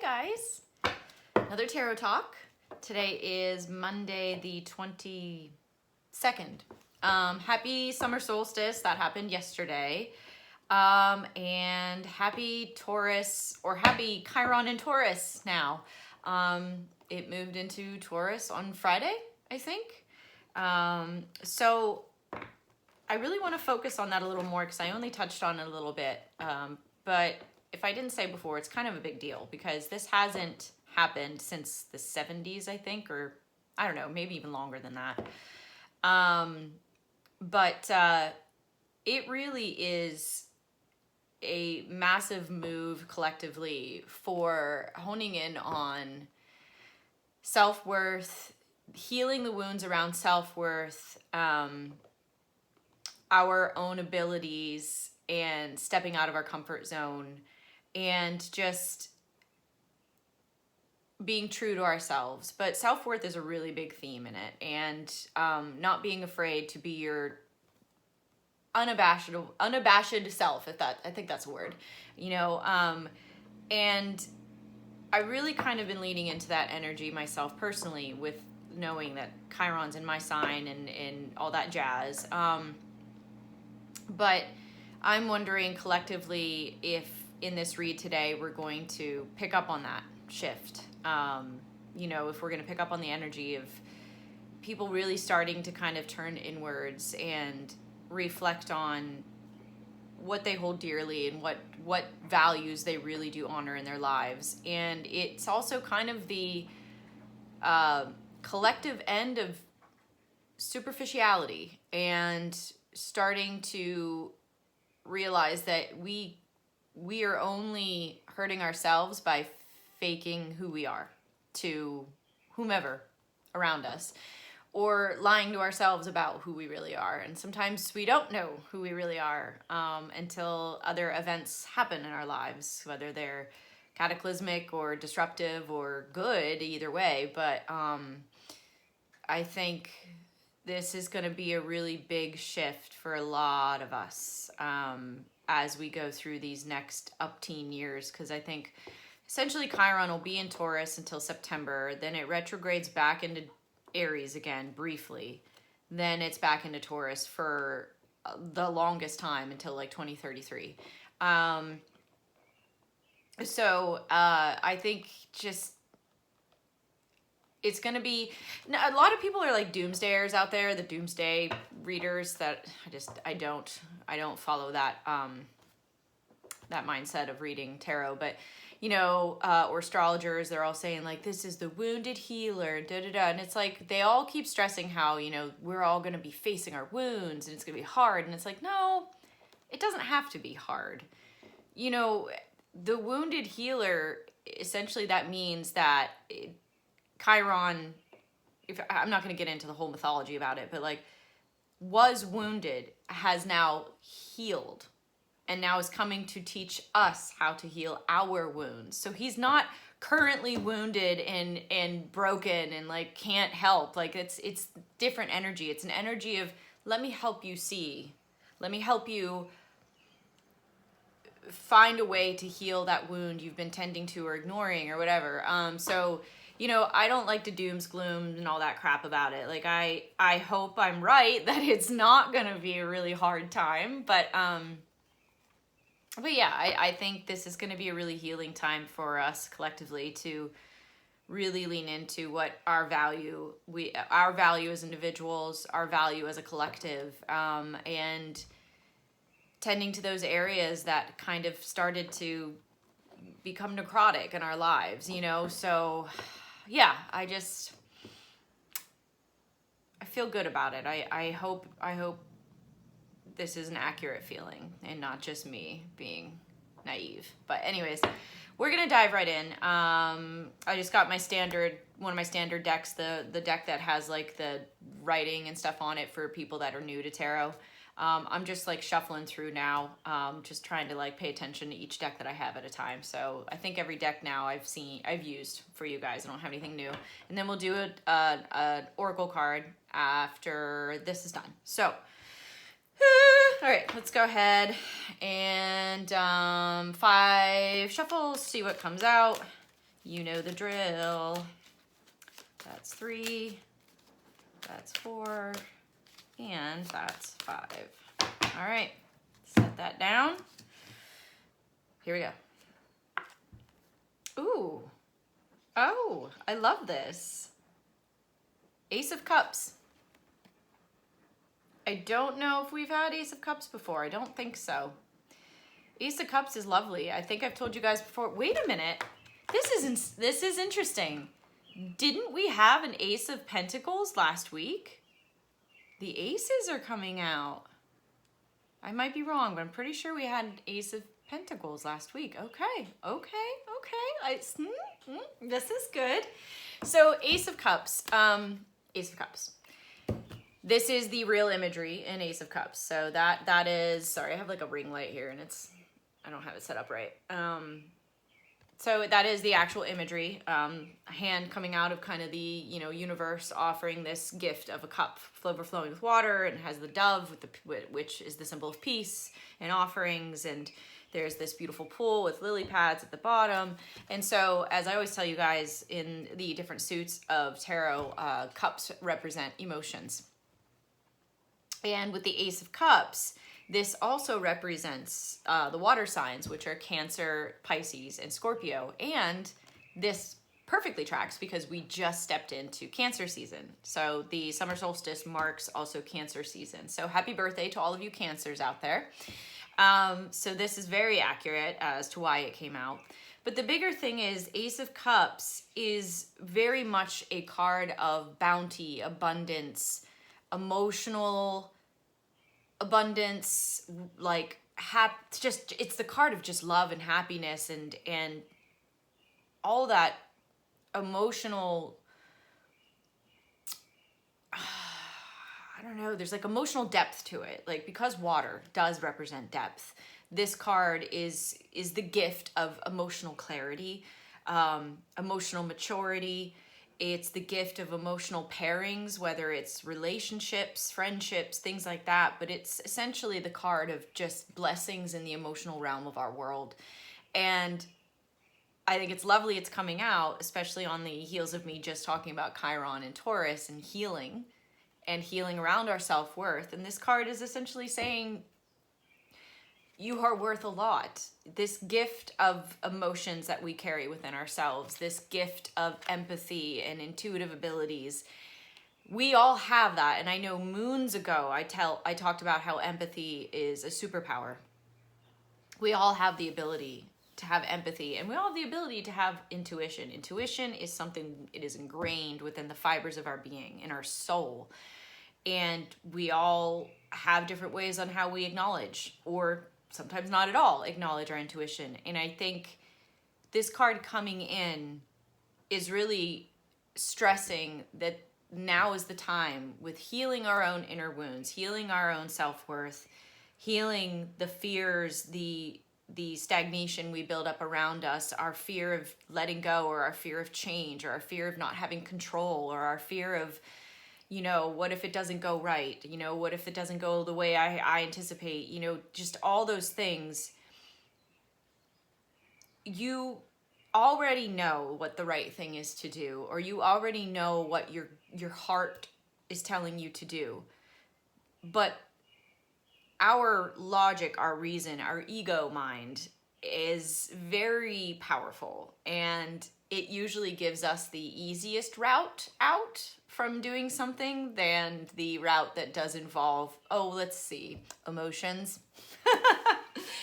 guys. Another tarot talk. Today is Monday the 22nd. Happy summer solstice. That happened yesterday. And happy Taurus, or happy Chiron in Taurus now. It moved into Taurus on Friday, I think. So I really want to focus on that a little more because I only touched on it a little bit. But if I didn't say before, it's kind of a big deal because this hasn't happened since the 70s, I think, or I don't know, maybe even longer than that. But it really is a massive move collectively for honing in on self-worth, healing the wounds around self-worth, our own abilities, and stepping out of our comfort zone, and just being true to ourselves. But self-worth is a really big theme in it, and not being afraid to be your unabashed self, I think that's a word, and I really kind of been leaning into that energy myself personally, with knowing that Chiron's in my sign and all that jazz. But I'm wondering collectively if in this read today we're going to pick up on that shift. If we're going to pick up on the energy of people really starting to kind of turn inwards and reflect on what they hold dearly and what values they really do honor in their lives. And it's also kind of the collective end of superficiality and starting to realize that we are only hurting ourselves by faking who we are to whomever around us, or lying to ourselves about who we really are. And sometimes we don't know who we really are until other events happen in our lives, whether they're cataclysmic or disruptive or good, either way. But I think this is going to be a really big shift for a lot of us as we go through these next upteen years, because I think essentially Chiron will be in Taurus until September, then it retrogrades back into Aries again briefly, then it's back into Taurus for the longest time until like 2033. So I think just it's going to be, a lot of people are like doomsdayers out there, the doomsday readers, that I don't follow that that mindset of reading tarot. But or astrologers, they're all saying like, this is the wounded healer, and it's like they all keep stressing how we're all going to be facing our wounds and it's going to be hard, and it's like, no, it doesn't have to be hard. The wounded healer, essentially that means that Chiron, I'm not going to get into the whole mythology about it, but like, was wounded, has now healed, and now is coming to teach us how to heal our wounds. So he's not currently wounded and broken and like can't help. Like it's different energy. It's an energy of, let me help you see. Let me help you find a way to heal that wound you've been tending to or ignoring or whatever. So I don't like to dooms, gloom, and all that crap about it. Like, I hope I'm right that it's not going to be a really hard time. But yeah, I think this is going to be a really healing time for us collectively to really lean into what our value as individuals, our value as a collective, and tending to those areas that kind of started to become necrotic in our lives, So yeah, I feel good about it. I hope this is an accurate feeling and not just me being naive. But anyways, we're gonna dive right in. I just got one of my standard decks, the deck that has like the writing and stuff on it for people that are new to tarot. I'm just like shuffling through now, just trying to like pay attention to each deck that I have at a time. So I think every deck now I've used for you guys. I don't have anything new. And then we'll do an oracle card after this is done. So, all right, let's go ahead and 5 shuffles, see what comes out. You know the drill. That's 3, that's 4, and that's 5. All right, set that down. Here we go. Ooh, oh, I love this. Ace of Cups. I don't know if we've had Ace of Cups before. I don't think so. Ace of Cups is lovely. I think I've told you guys before. Wait a minute. This is interesting. Didn't we have an Ace of Pentacles last week? The aces are coming out. I might be wrong, but I'm pretty sure we had an Ace of Pentacles last week. Okay. This is good. So Ace of Cups. Ace of Cups. This is the real imagery in Ace of Cups. So that is, sorry, I have like a ring light here and I don't have it set up right. So that is the actual imagery, a hand coming out of kind of the, universe offering this gift of a cup overflowing with water, and has the dove, which is the symbol of peace and offerings, and there's this beautiful pool with lily pads at the bottom. And so, as I always tell you guys, in the different suits of tarot, cups represent emotions. And with the Ace of Cups, this also represents the water signs, which are Cancer, Pisces, and Scorpio. And this perfectly tracks because we just stepped into Cancer season. So the summer solstice marks also Cancer season. So happy birthday to all of you Cancers out there. So this is very accurate as to why it came out. But the bigger thing is Ace of Cups is very much a card of bounty, abundance, emotional abundance, like it's the card of just love and happiness and all that emotional, I don't know, there's like emotional depth to it. Like, because water does represent depth, this card is the gift of emotional clarity, emotional maturity. It's the gift of emotional pairings, whether it's relationships, friendships, things like that. But it's essentially the card of just blessings in the emotional realm of our world. And I think it's lovely it's coming out, especially on the heels of me just talking about Chiron and Taurus and healing around our self-worth. And this card is essentially saying, you are worth a lot. This gift of emotions that we carry within ourselves, this gift of empathy and intuitive abilities, we all have that. And I know moons ago, I talked about how empathy is a superpower. We all have the ability to have empathy, and we all have the ability to have intuition. Intuition is something, it is ingrained within the fibers of our being, in our soul. And we all have different ways on how we acknowledge, or sometimes not at all, acknowledge our intuition. And I think this card coming in is really stressing that now is the time, with healing our own inner wounds, healing our own self-worth, healing the fears, the stagnation we build up around us, our fear of letting go, or our fear of change, or our fear of not having control, or our fear of, what if it doesn't go right? What if it doesn't go the way I anticipate? Just all those things. You already know what the right thing is to do, or you already know what your heart is telling you to do. But our logic, our reason, our ego mind is very powerful, and it usually gives us the easiest route out from doing something than the route that does involve, emotions.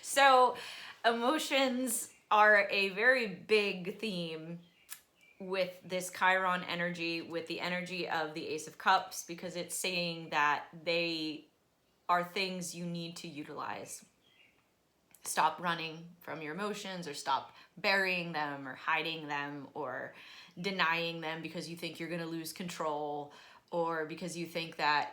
So emotions are a very big theme with this Chiron energy, with the energy of the Ace of Cups, because it's saying that they are things you need to utilize. Stop running from your emotions, or stop burying them, or hiding them, or denying them because you think you're going to lose control, or because you think that,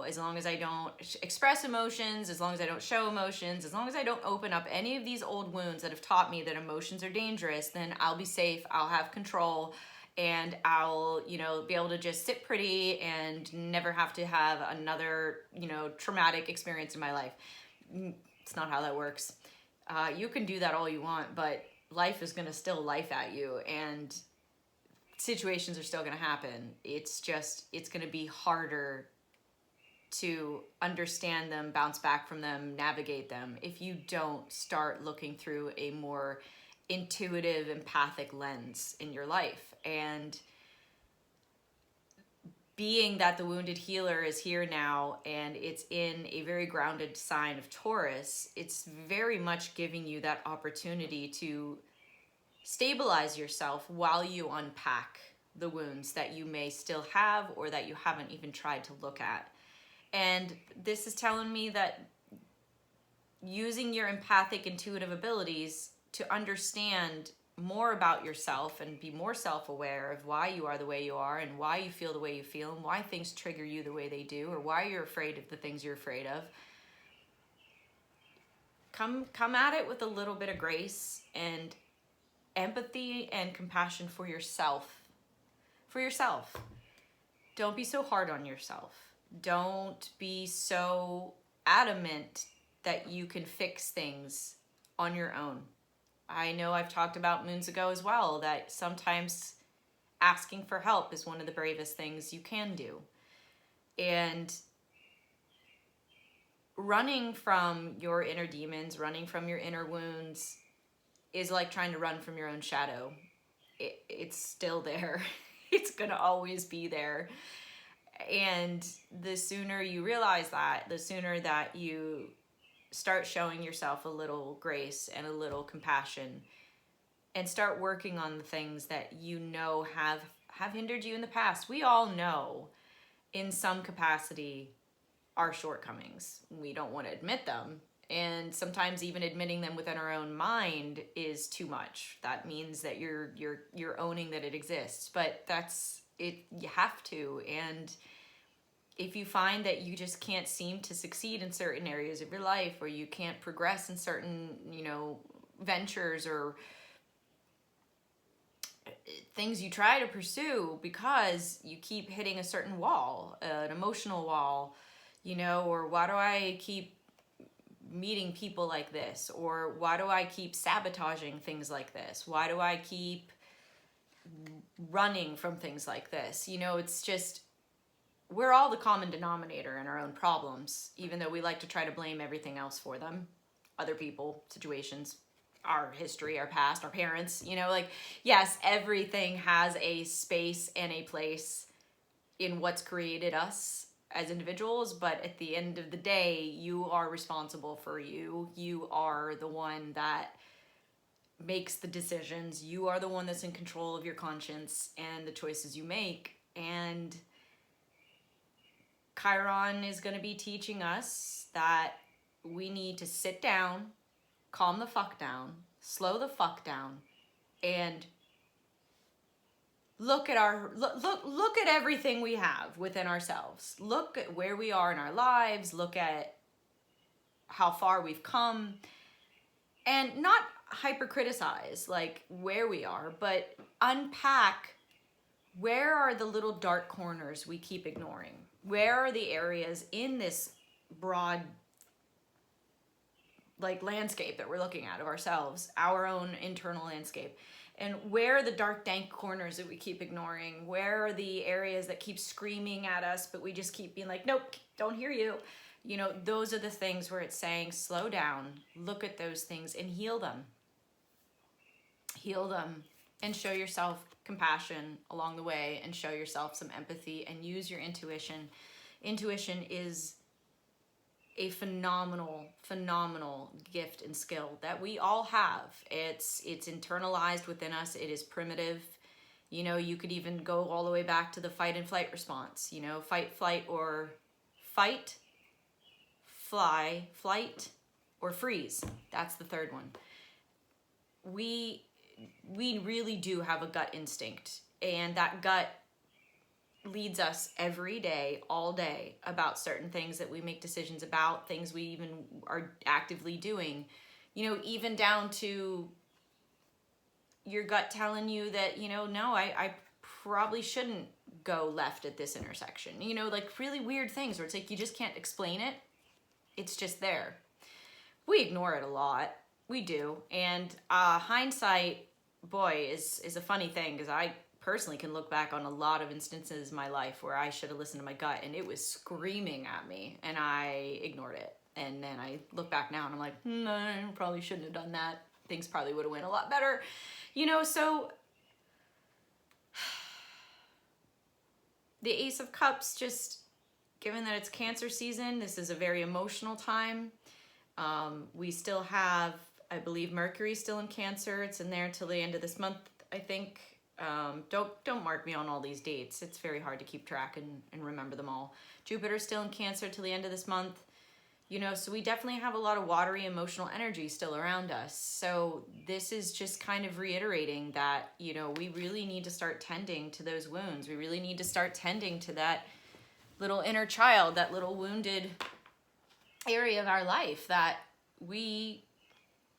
as long as I don't express emotions, as long as I don't show emotions, as long as I don't open up any of these old wounds that have taught me that emotions are dangerous, then I'll be safe, I'll have control, and I'll, be able to just sit pretty and never have to have another, traumatic experience in my life. It's not how that works. You can do that all you want, but life is going to still life at you, and situations are still going to happen. It's going to be harder to understand them, bounce back from them, navigate them, if you don't start looking through a more intuitive, empathic lens in your life. And being that the wounded healer is here now and it's in a very grounded sign of Taurus, it's very much giving you that opportunity to stabilize yourself while you unpack the wounds that you may still have or that you haven't even tried to look at. And this is telling me that using your empathic, intuitive abilities to understand more about yourself and be more self-aware of why you are the way you are and why you feel the way you feel and why things trigger you the way they do or why you're afraid of the things you're afraid of. Come at it with a little bit of grace and empathy and compassion for yourself. For yourself. Don't be so hard on yourself. Don't be so adamant that you can fix things on your own. I know I've talked about moons ago as well that sometimes asking for help is one of the bravest things you can do. And running from your inner demons, running from your inner wounds is like trying to run from your own shadow. It's still there. It's gonna always be there. And the sooner you realize that, the sooner that you start showing yourself a little grace and a little compassion and start working on the things that you know have hindered you in the past. We all know in some capacity our shortcomings. We don't want to admit them. And sometimes even admitting them within our own mind is too much. That means that you're owning that it exists. But that's it. You have to. And if you find that you just can't seem to succeed in certain areas of your life, or you can't progress in certain, ventures or things you try to pursue because you keep hitting a certain wall, an emotional wall, or why do I keep meeting people like this? Or why do I keep sabotaging things like this? Why do I keep running from things like this? It's just, we're all the common denominator in our own problems, even though we like to try to blame everything else for them. Other people, situations, our history, our past, our parents, yes, everything has a space and a place in what's created us as individuals, but at the end of the day, you are responsible for you. You are the one that makes the decisions. You are the one that's in control of your conscience and the choices you make. And Chiron is going to be teaching us that we need to sit down, calm the fuck down, slow the fuck down, and look at everything we have within ourselves. Look at where we are in our lives. Look at how far we've come, and not hyper criticize like where we are, but unpack where are the little dark corners we keep ignoring. Where are the areas in this broad landscape that we're looking at of ourselves, our own internal landscape? And where are the dark, dank corners that we keep ignoring? Where are the areas that keep screaming at us, but we just keep being like, nope, don't hear you. Those are the things where it's saying, slow down, look at those things and heal them. Heal them and show yourself compassion along the way and show yourself some empathy and use your intuition. Intuition is a phenomenal gift and skill that we all have. It's internalized within us. It is primitive. You could even go all the way back to the fight and flight response. Fight, flight, or fight, fly, flight, or freeze. That's the third one. We really do have a gut instinct, and that gut leads us every day, all day, about certain things that we make decisions about, things we even are actively doing, even down to your gut telling you that, no, I probably shouldn't go left at this intersection, really weird things where it's like you just can't explain it. It's just there. We ignore it a lot. We do. And hindsight, boy, is a funny thing, because I personally can look back on a lot of instances in my life where I should have listened to my gut and it was screaming at me and I ignored it. And then I look back now and I'm like, no, I probably shouldn't have done that. Things probably would have went a lot better. You know, so the Ace of Cups, just given that it's Cancer season, this is a very emotional time. We still have, I believe, Mercury still in Cancer. It's in there until the end of this month, I think. Don't mark me on all these dates. It's very hard to keep track and remember them all. Jupiter's still in Cancer till the end of this month. You know, so we definitely have a lot of watery emotional energy still around us. So this is just kind of reiterating that, you know, we really need to start tending to those wounds. We really need to start tending to that little inner child, that little wounded area of our life that we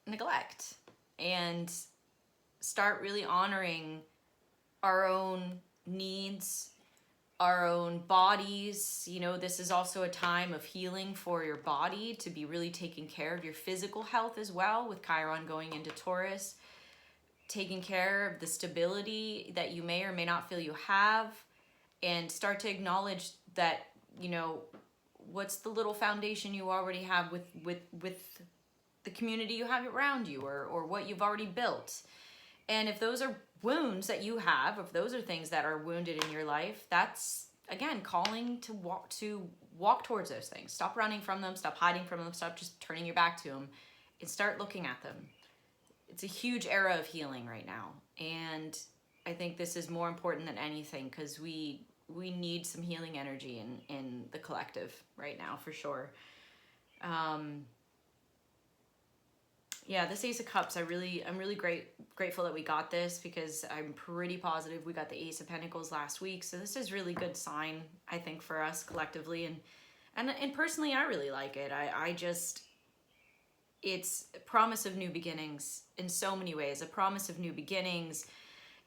neglect, and start really honoring our own needs, our own bodies. You know, this is also a time of healing for your body, to be really taking care of your physical health as well, with Chiron going into Taurus, taking care of the stability that you may or may not feel you have, and start to acknowledge that, you know, what's the little foundation you already have with the community you have around you, or what you've already built. And if those are wounds that you have, if those are things that are wounded in your life, that's, again, calling to walk towards those things. Stop running from them, stop hiding from them, stop just turning your back to them, and start looking at them. It's a huge era of healing right now. And I think this is more important than anything, because we need some healing energy in the collective right now, for sure. Yeah, this Ace of Cups, I'm really grateful that we got this, because I'm pretty positive we got the Ace of Pentacles last week. So this is really good sign, I think, for us collectively. And personally, I really like it. I just, it's a promise of new beginnings in so many ways. A promise of new beginnings.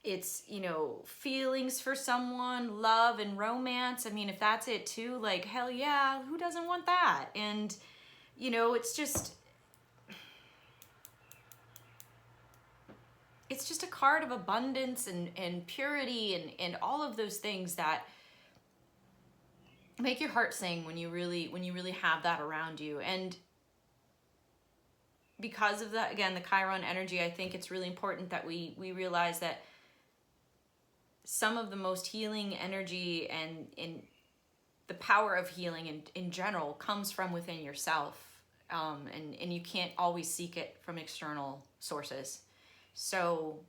It's, you know, feelings for someone, love and romance. I mean, if that's it too, like, hell yeah, who doesn't want that? And, you know, it's just a card of abundance and purity and all of those things that make your heart sing when you really have that around you. And because of that, again, the Chiron energy, I think it's really important that we realize that some of the most healing energy and in the power of healing in general comes from within yourself. And you can't always seek it from external sources. So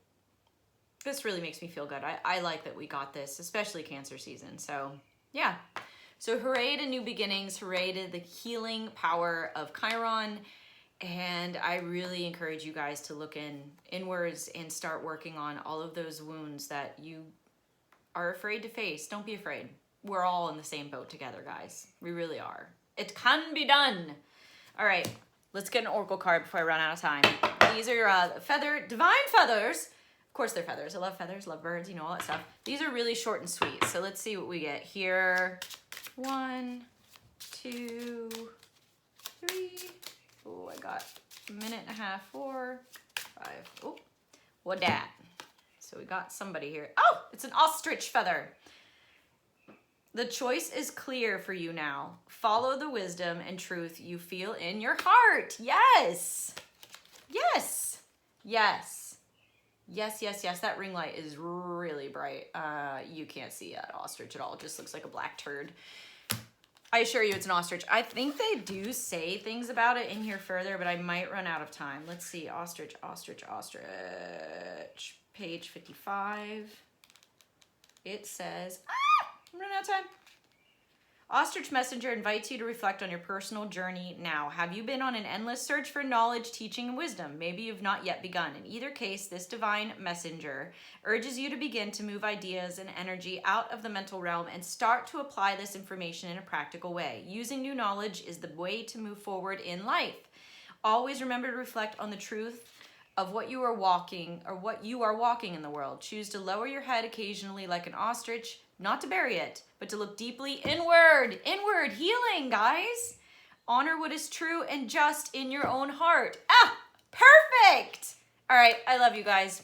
this really makes me feel good. I like that we got this, especially Cancer season. So yeah. So hooray to new beginnings. Hooray to the healing power of Chiron. And I really encourage you guys to look inwards and start working on all of those wounds that you are afraid to face. Don't be afraid. We're all in the same boat together, guys. We really are. It can be done. All right, let's get an oracle card before I run out of time. These are divine feathers. Of course they're feathers. I love feathers, love birds, you know, all that stuff. These are really short and sweet. So let's see what we get here. 1, 2, 3. Oh, I got a minute and a half, 4, 5. Oh, what dat? So we got somebody here. Oh, it's an ostrich feather. The choice is clear for you now. Follow the wisdom and truth you feel in your heart. Yes. Yes. Yes. Yes, yes, yes. That ring light is really bright. You can't see that ostrich at all. It just looks like a black turd. I assure you it's an ostrich. I think they do say things about it in here further, but I might run out of time. Let's see. Ostrich, ostrich, ostrich. Page 55. It says, I'm running out of time. Ostrich Messenger invites you to reflect on your personal journey now. Have you been on an endless search for knowledge, teaching, and wisdom? Maybe you've not yet begun. In either case, this divine messenger urges you to begin to move ideas and energy out of the mental realm and start to apply this information in a practical way. Using new knowledge is the way to move forward in life. Always remember to reflect on the truth of what you are walking in the world. Choose to lower your head occasionally like an ostrich, not to bury it, but to look deeply inward. Inward healing, guys. Honor what is true and just in your own heart. Perfect. All right. I love you guys.